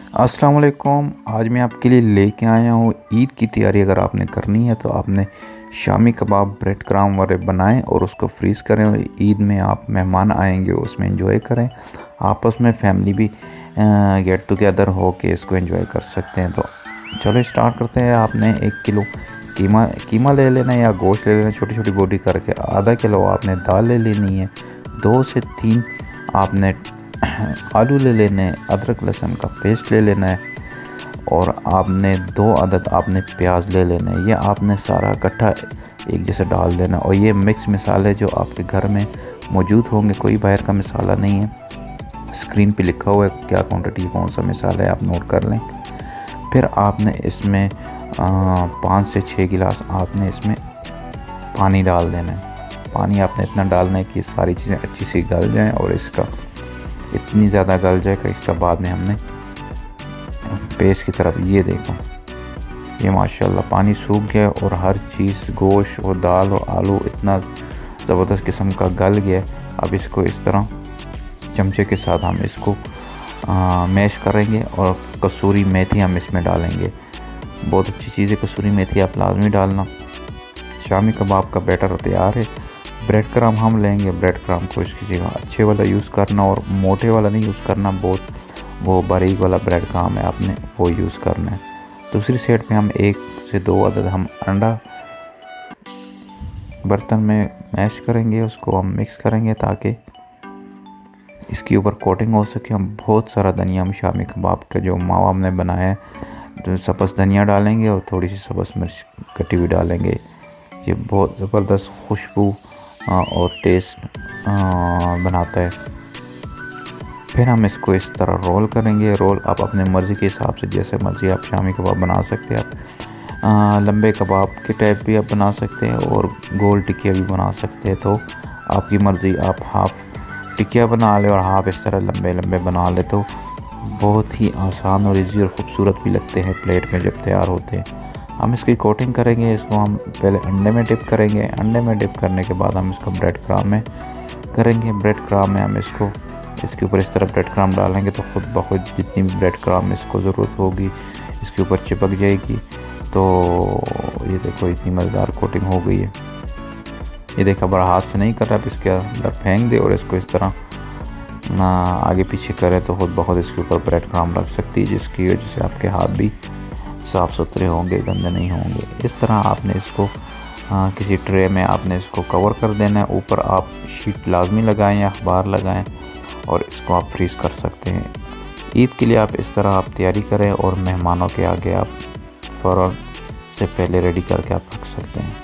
अस्सलाम वालेकुम। आज मैं आपके लिए लेके आया हूँ ईद की तैयारी। अगर आपने करनी है तो आपने शामी कबाब ब्रेड क्राम वाले बनाएं और उसको फ्रीज़ करें। और ईद में आप मेहमान आएंगे उसमें एंजॉय करें, आपस में फैमिली भी गेट टुगेदर हो के इसको एंजॉय कर सकते हैं। तो चलो स्टार्ट करते हैं। आपने 1 किलो कीमा ले लेना है या गोश्त ले लेना, छोटी छोटी बॉडी करके। आधा किलो आपने दाल ले लेनी है। 2 से 3 आपने आलू ले लेने हैं। अदरक लहसुन का पेस्ट ले लेना है और आपने 2 अदद आपने प्याज ले लेना है। ये आपने सारा इकट्ठा एक जैसे डाल देना। और ये मिक्स मसाले जो आपके घर में मौजूद होंगे, कोई बाहर का मसाला नहीं है। स्क्रीन पे लिखा हुआ है क्या क्वांटिटी कौन सा मसाला है, आप नोट कर लें। फिर आपने इसमें 5 से 6 गिलास आपने इसमें पानी डाल देना है। पानी आपने इतना डालना है कि सारी चीज़ें अच्छी सी गल जाएँ और इसका इतनी ज़्यादा गल जाए कि इसका बाद में हमने पेस्ट की तरफ, ये देखो ये माशाल्लाह पानी सूख गया और हर चीज़ गोश्त और दाल और आलू इतना ज़बरदस्त किस्म का गल गया। अब इसको इस तरह चमचे के साथ हम इसको मैश करेंगे और कसूरी मेथी हम इसमें डालेंगे। बहुत अच्छी चीज़ है कसूरी मेथी, आप लाजमी डालना। शामी कबाब का बैटर तैयार है। ब्रेड क्रम हम लेंगे। ब्रेड क्रम को इसकी जगह अच्छे वाला यूज़ करना और मोटे वाला नहीं यूज़ करना, बहुत वो बारीक वाला ब्रेड क्रम है, आपने वो यूज़ करना है। दूसरी साइड पे हम 1 से 2 अदद हम अंडा बर्तन में मैश करेंगे, उसको हम मिक्स करेंगे ताकि इसके ऊपर कोटिंग हो सके। हम बहुत सारा धनिया, हम शामी कबाब का जो मावा हमने बनाया है, तो सब्ज़ धनिया डालेंगे और थोड़ी सी सब्ज़ मिर्च कटी हुई डालेंगे। ये बहुत ज़बरदस्त खुशबू और टेस्ट बनाता है। फिर हम इसको इस तरह रोल करेंगे। रोल आप अपने मर्ज़ी के हिसाब से, जैसे मर्ज़ी आप शामी कबाब बना सकते हैं। आप लंबे कबाब के टाइप भी आप बना सकते हैं और गोल टिकिया भी बना सकते हैं। तो आपकी मर्ज़ी, आप हाफ़ टिकिया बना ले और हाफ़ इस तरह लंबे लंबे बना ले, तो बहुत ही आसान और ईजी और ख़ूबसूरत भी लगते हैं प्लेट में जब तैयार होते हैं। हम इसकी कोटिंग करेंगे। इसको हम पहले अंडे में डिप करेंगे। अंडे में डिप करने के बाद हम इसको ब्रेड क्रम में करेंगे। ब्रेड क्रम में हम इसको इसके ऊपर इस तरह ब्रेड क्रम डालेंगे तो ख़ुद ब खुद जितनी भी ब्रेड क्रम इसको ज़रूरत होगी इसके ऊपर चिपक जाएगी। तो ये देखो इतनी मज़ेदार कोटिंग हो गई है। ये देखा, बड़ा हाथ से नहीं कर रहा, अब इसके अंदर फेंक दे और इसको इस तरह आगे पीछे करें तो खुद ब खुद इसके ऊपर ब्रेड क्रम लग सकती है, जिसकी वजह से आपके हाथ भी साफ़ सुथरे होंगे, गंदे नहीं होंगे। इस तरह आपने इसको किसी ट्रे में आपने इसको कवर कर देना है। ऊपर आप शीट लाजमी लगाएं या अखबार लगाएं और इसको आप फ्रीज़ कर सकते हैं। ईद के लिए आप इस तरह आप तैयारी करें और मेहमानों के आगे आप फ़ौरन से पहले रेडी करके आप रख सकते हैं।